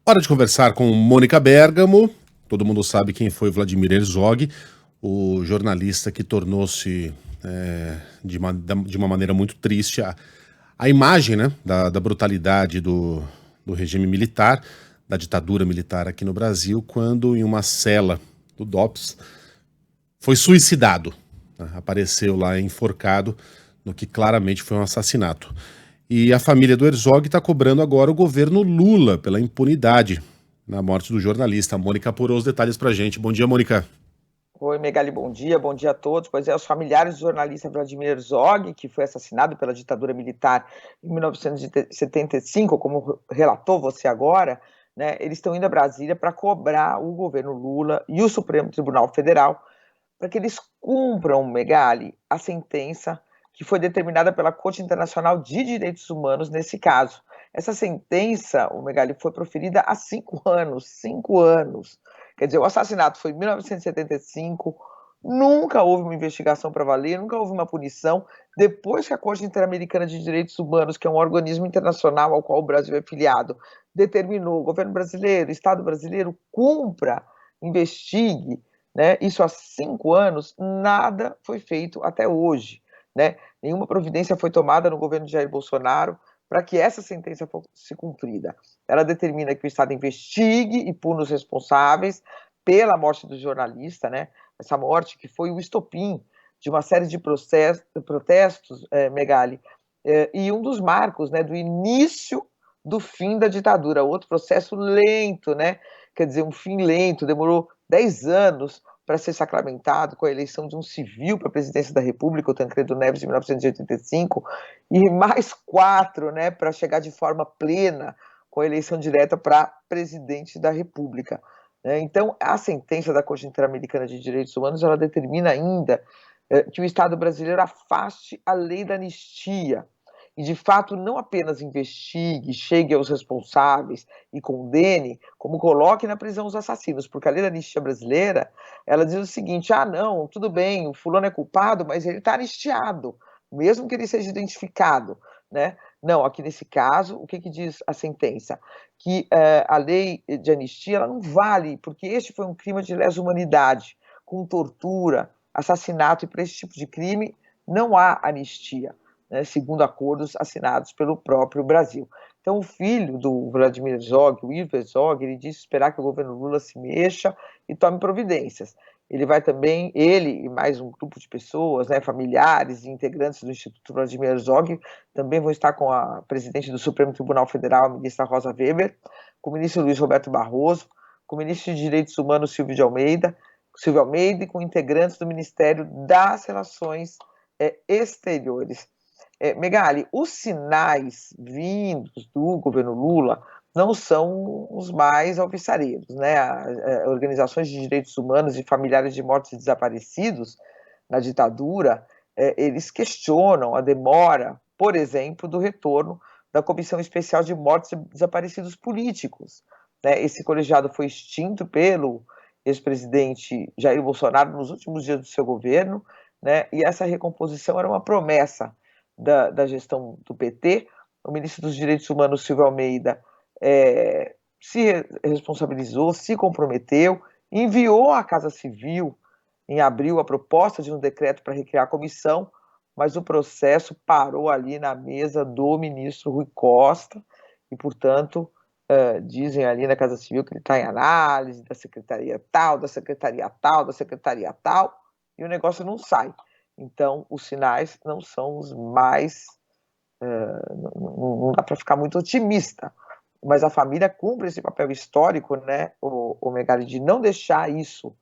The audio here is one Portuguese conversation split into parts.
Hora de conversar com Mônica Bergamo. Todo mundo sabe quem foi Vladimir Herzog, o jornalista que tornou-se, de uma maneira muito triste, a imagem, né, da brutalidade do regime militar, da ditadura militar aqui no Brasil, quando em uma cela do DOPS foi suicidado, né, apareceu lá enforcado no que claramente foi um assassinato. E a família do Herzog está cobrando agora o governo Lula pela impunidade na morte do jornalista. A Mônica apurou os detalhes para a gente. Bom dia, Mônica. Oi, Megali, bom dia a todos. Pois é, os familiares do jornalista Vladimir Herzog, que foi assassinado pela ditadura militar em 1975, como relatou você agora, né, eles estão indo a Brasília para cobrar o governo Lula e o Supremo Tribunal Federal para que eles cumpram, Megali, a sentença que foi determinada pela Corte Internacional de Direitos Humanos nesse caso. Essa sentença, o Megali, foi proferida há 5 anos, 5 anos. Quer dizer, o assassinato foi em 1975, nunca houve uma investigação para valer, nunca houve uma punição. Depois que a Corte Interamericana de Direitos Humanos, que é um organismo internacional ao qual o Brasil é filiado, determinou, o governo brasileiro, o Estado brasileiro, cumpra, investigue, né? Isso há 5 anos, nada foi feito até hoje, né? Nenhuma providência foi tomada no governo de Jair Bolsonaro para que essa sentença fosse cumprida. Ela determina que o Estado investigue e puna os responsáveis pela morte do jornalista, né? Essa morte que foi o estopim de uma série de protestos, Megali, e um dos marcos, né, do início do fim da ditadura. Outro processo lento, né? Quer dizer, um fim lento, demorou 10 anos para ser sacramentado com a eleição de um civil para a presidência da República, o Tancredo Neves, em 1985, e mais 4, né, para chegar de forma plena com a eleição direta para presidente da República. Então, a sentença da Corte Interamericana de Direitos Humanos, ela determina ainda que o Estado brasileiro afaste a lei da anistia e, de fato, não apenas investigue, chegue aos responsáveis e condene, como coloque na prisão os assassinos, porque a lei da anistia brasileira, ela diz o seguinte: não, tudo bem, o fulano é culpado, mas ele está anistiado, mesmo que ele seja identificado, né? Não, aqui nesse caso, o que diz a sentença? Que a lei de anistia ela não vale, porque este foi um crime de lesa humanidade, com tortura, assassinato, e para esse tipo de crime não há anistia, né, segundo acordos assinados pelo próprio Brasil. Então, o filho do Vladimir Herzog, o Ivo Herzog, ele disse esperar que o governo Lula se mexa e tome providências. Ele vai também, ele e mais um grupo de pessoas, né, familiares e integrantes do Instituto Vladimir Herzog, também vão estar com a presidente do Supremo Tribunal Federal, a ministra Rosa Weber, com o ministro Luiz Roberto Barroso, com o ministro de Direitos Humanos Silvio Almeida, e com integrantes do Ministério das Relações Exteriores. Megali, os sinais vindos do governo Lula não são os mais alvissareiros, né? Organizações de direitos humanos e familiares de mortos e desaparecidos na ditadura, eles questionam a demora, por exemplo, do retorno da Comissão Especial de Mortos e Desaparecidos Políticos, né? Esse colegiado foi extinto pelo ex-presidente Jair Bolsonaro nos últimos dias do seu governo, né? E essa recomposição era uma promessa da gestão do PT. O ministro dos Direitos Humanos, Silvio Almeida, se responsabilizou, se comprometeu, enviou à Casa Civil, em abril, a proposta de um decreto para recriar a comissão, mas o processo parou ali na mesa do ministro Rui Costa e, portanto, dizem ali na Casa Civil que ele está em análise da secretaria tal, da secretaria tal, da secretaria tal, e o negócio não sai. Então, os sinais não são os mais... não dá para ficar muito otimista, mas a família cumpre esse papel histórico, né, o Megali, de não deixar isso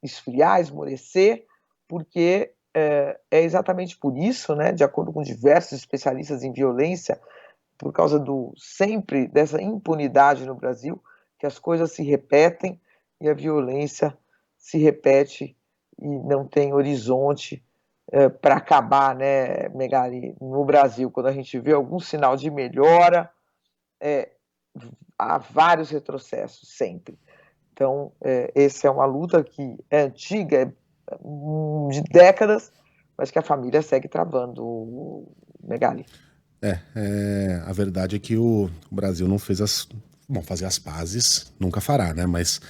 esfriar, esmorecer, porque é exatamente por isso, né, de acordo com diversos especialistas em violência, por causa sempre dessa impunidade no Brasil, que as coisas se repetem e a violência se repete e não tem horizonte para acabar, né, Megali, no Brasil. Quando a gente vê algum sinal de melhora, há vários retrocessos, sempre. Então, essa é uma luta que é antiga, de décadas, mas que a família segue travando, Megali. A verdade é que o Brasil não fez bom, fazer as pazes nunca fará, né? Mas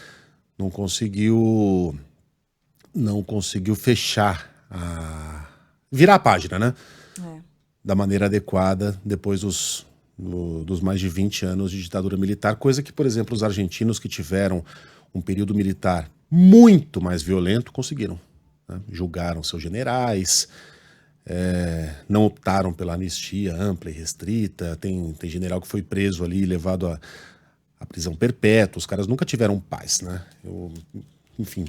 não conseguiu fechar virar a página, né? Da maneira adequada depois dos mais de 20 anos de ditadura militar, coisa que, por exemplo, os argentinos que tiveram um período militar muito mais violento conseguiram, né? Julgaram seus generais, não optaram pela anistia ampla e restrita. Tem general que foi preso ali e levado à prisão perpétua. Os caras nunca tiveram paz, né? Enfim,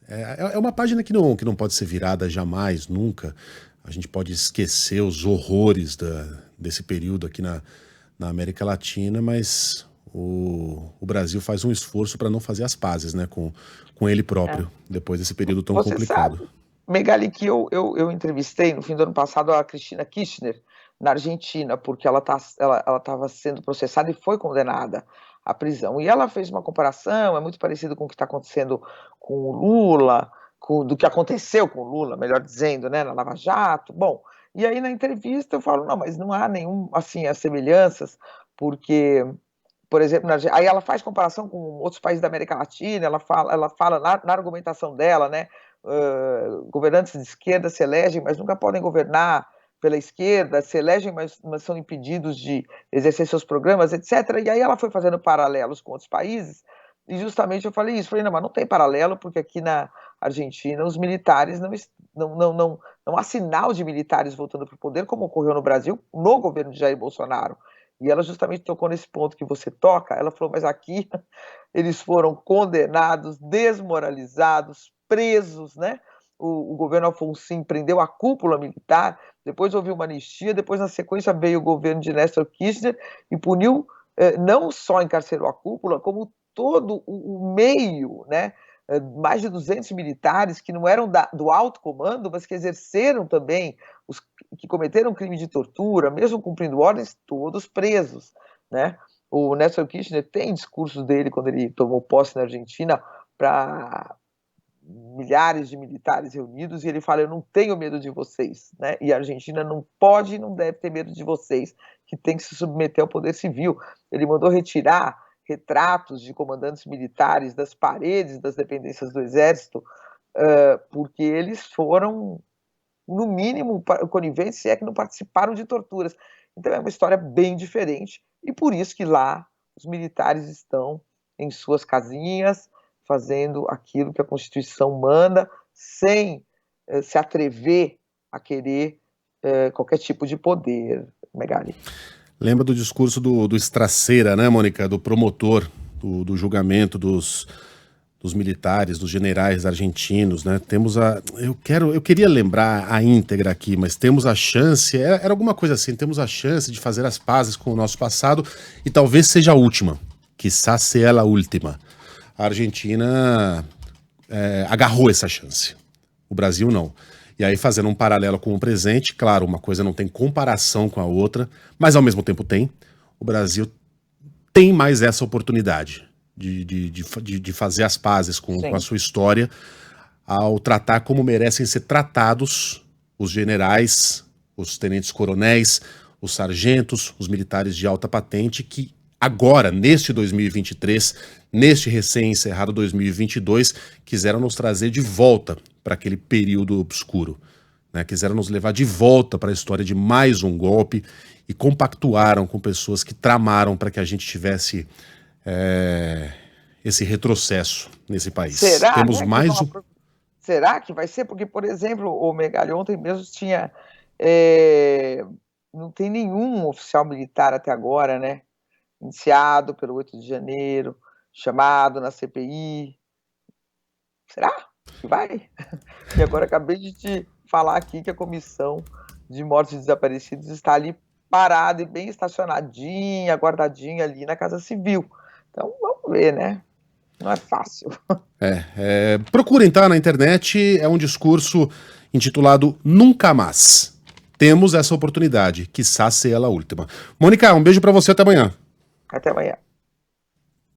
é uma página que não pode ser virada jamais, nunca. A gente pode esquecer os horrores desse período aqui na América Latina, mas o Brasil faz um esforço para não fazer as pazes, né, com ele próprio, depois desse período tão complicado. Sabe, Megali, que eu entrevistei no fim do ano passado a Cristina Kirchner, na Argentina, porque ela estava sendo processada e foi condenada à prisão. E ela fez uma comparação, é muito parecido com o que está acontecendo com o Lula, do que aconteceu com o Lula, melhor dizendo, né, na Lava Jato. Bom, e aí na entrevista eu falo, não, mas não há nenhum, assim, as semelhanças, porque, por exemplo, aí ela faz comparação com outros países da América Latina, ela fala na argumentação dela, né, governantes de esquerda se elegem, mas nunca podem governar pela esquerda, se elegem, mas são impedidos de exercer seus programas, etc. E aí ela foi fazendo paralelos com outros países, e justamente eu falei isso, falei, não, mas não tem paralelo, porque aqui na Argentina os militares não há sinal de militares voltando para o poder, como ocorreu no Brasil, no governo de Jair Bolsonaro. E ela justamente tocou nesse ponto que você toca, ela falou, mas aqui eles foram condenados, desmoralizados, presos, né? O governo Alfonsín prendeu a cúpula militar, depois houve uma anistia, depois na sequência veio o governo de Néstor Kirchner e puniu, não só encarcerou a cúpula, como todo o meio, né? Mais de 200 militares que não eram do alto comando, mas que exerceram também, que cometeram crime de tortura, mesmo cumprindo ordens, todos presos, né? O Néstor Kirchner tem discursos dele quando ele tomou posse na Argentina para milhares de militares reunidos, e ele fala, eu não tenho medo de vocês, né? E a Argentina não pode e não deve ter medo de vocês, que tem que se submeter ao poder civil. Ele mandou retirar retratos de comandantes militares das paredes das dependências do Exército, porque eles foram, no mínimo, coniventes, se é que não participaram de torturas. Então é uma história bem diferente, e por isso que lá os militares estão em suas casinhas, fazendo aquilo que a Constituição manda, sem se atrever a querer qualquer tipo de poder, Megali. Lembra do discurso do Estraceira, né, Mônica? Do promotor do julgamento dos militares, dos generais argentinos, né? Eu queria lembrar a íntegra aqui, mas temos a chance, era alguma coisa assim, temos a chance de fazer as pazes com o nosso passado e talvez seja a última, quizás sea a última. A Argentina agarrou essa chance, o Brasil não. E aí, fazendo um paralelo com o presente, claro, uma coisa não tem comparação com a outra, mas ao mesmo tempo tem. O Brasil tem mais essa oportunidade de fazer as pazes com a sua história, ao tratar como merecem ser tratados os generais, os tenentes-coronéis, os sargentos, os militares de alta patente, que agora, neste 2023, neste recém-encerrado 2022, quiseram nos trazer de volta para aquele período obscuro, né? Quiseram nos levar de volta para a história de mais um golpe e compactuaram com pessoas que tramaram para que a gente tivesse esse retrocesso nesse país. Será, temos né, mais Será que vai ser? Porque, por exemplo, o Megali, ontem mesmo tinha... não tem nenhum oficial militar até agora, né? Indiciado pelo 8 de janeiro, chamado na CPI. Será que vai? E agora acabei de te falar aqui que a Comissão de Mortos e Desaparecidos está ali parada e bem estacionadinha, guardadinha ali na Casa Civil. Então, vamos ver, né? Não é fácil. Procurem, tá? Na internet, é um discurso intitulado Nunca Mais. Temos essa oportunidade, quiçá ser ela a última. Mônica, um beijo pra você, até amanhã. Até amanhã.